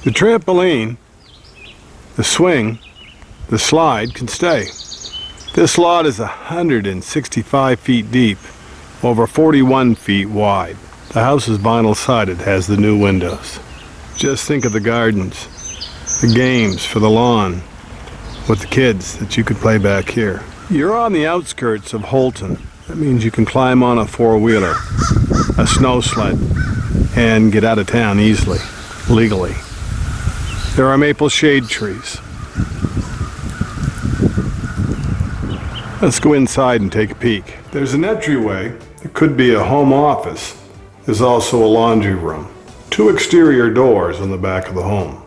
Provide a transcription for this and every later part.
The trampoline, the swing, the slide can stay. This lot is 165 feet deep, over 41 feet wide. The house is vinyl sided, has the new windows. Just think of the gardens, the games for the lawn with the kids that you could play back here. You're on the outskirts of Houlton. That means you can climb on a four-wheeler, a snow sled, and get out of town easily, legally. There are maple shade trees. Let's go inside and take a peek. There's an entryway. It could be a home office. There's also a laundry room. 2 exterior doors on the back of the home.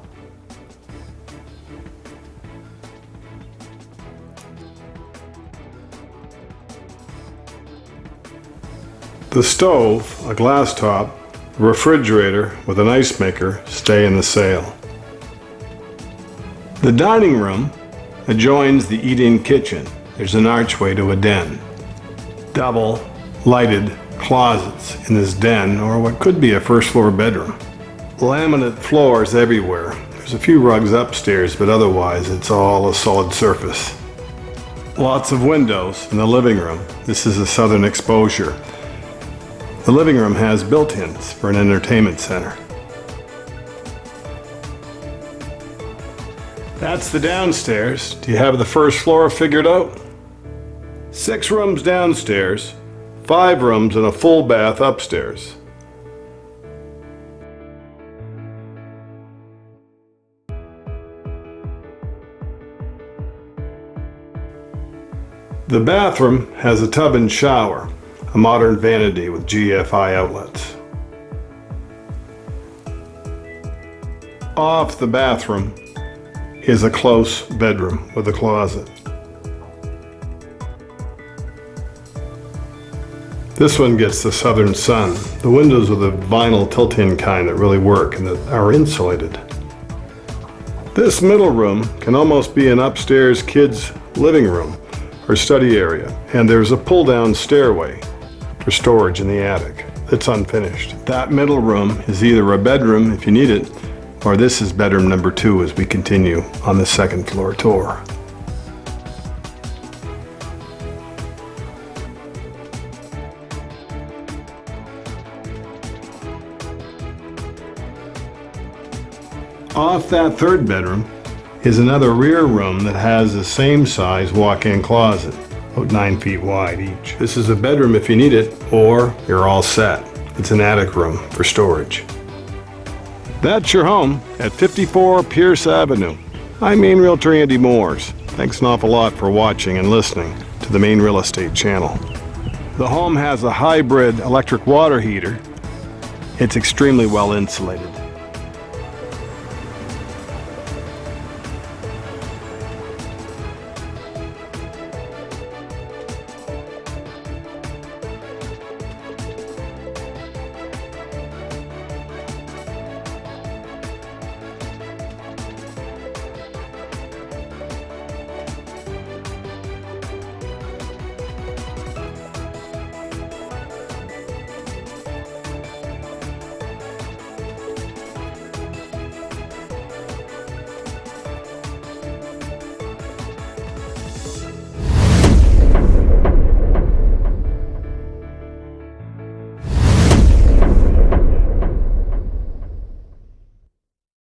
The stove, a glass top, a refrigerator with an ice maker stay in the sale. The dining room adjoins the eat-in kitchen. There's an archway to a den. Double lighted closets in this den, or what could be a first-floor bedroom. Laminate floors everywhere. There's a few rugs upstairs, but otherwise it's all a solid surface. Lots of windows in the living room. This is a southern exposure. The living room has built-ins for an entertainment center. That's the downstairs. Do you have the first floor figured out? 6 rooms downstairs, 5 rooms and a full bath upstairs. The bathroom has a tub and shower, a modern vanity with GFI outlets. Off the bathroom is a close bedroom with a closet. This one gets the southern sun. The windows are the vinyl tilt-in kind that really work and that are insulated. This middle room can almost be an upstairs kids' living room or study area, and there's a pull-down stairway for storage in the attic. It's unfinished. That middle room is either a bedroom if you need it, or this is bedroom number 2 as we continue on the second floor tour. Off that third bedroom is another rear room that has the same size walk-in closet, about 9 feet wide each. This is a bedroom if you need it, or you're all set. It's an attic room for storage. That's your home at 54 Pearce Avenue. I'm Maine Realtor Andy Mooers. Thanks an awful lot for watching and listening to the Maine Real Estate Channel. The home has a hybrid electric water heater. It's extremely well insulated.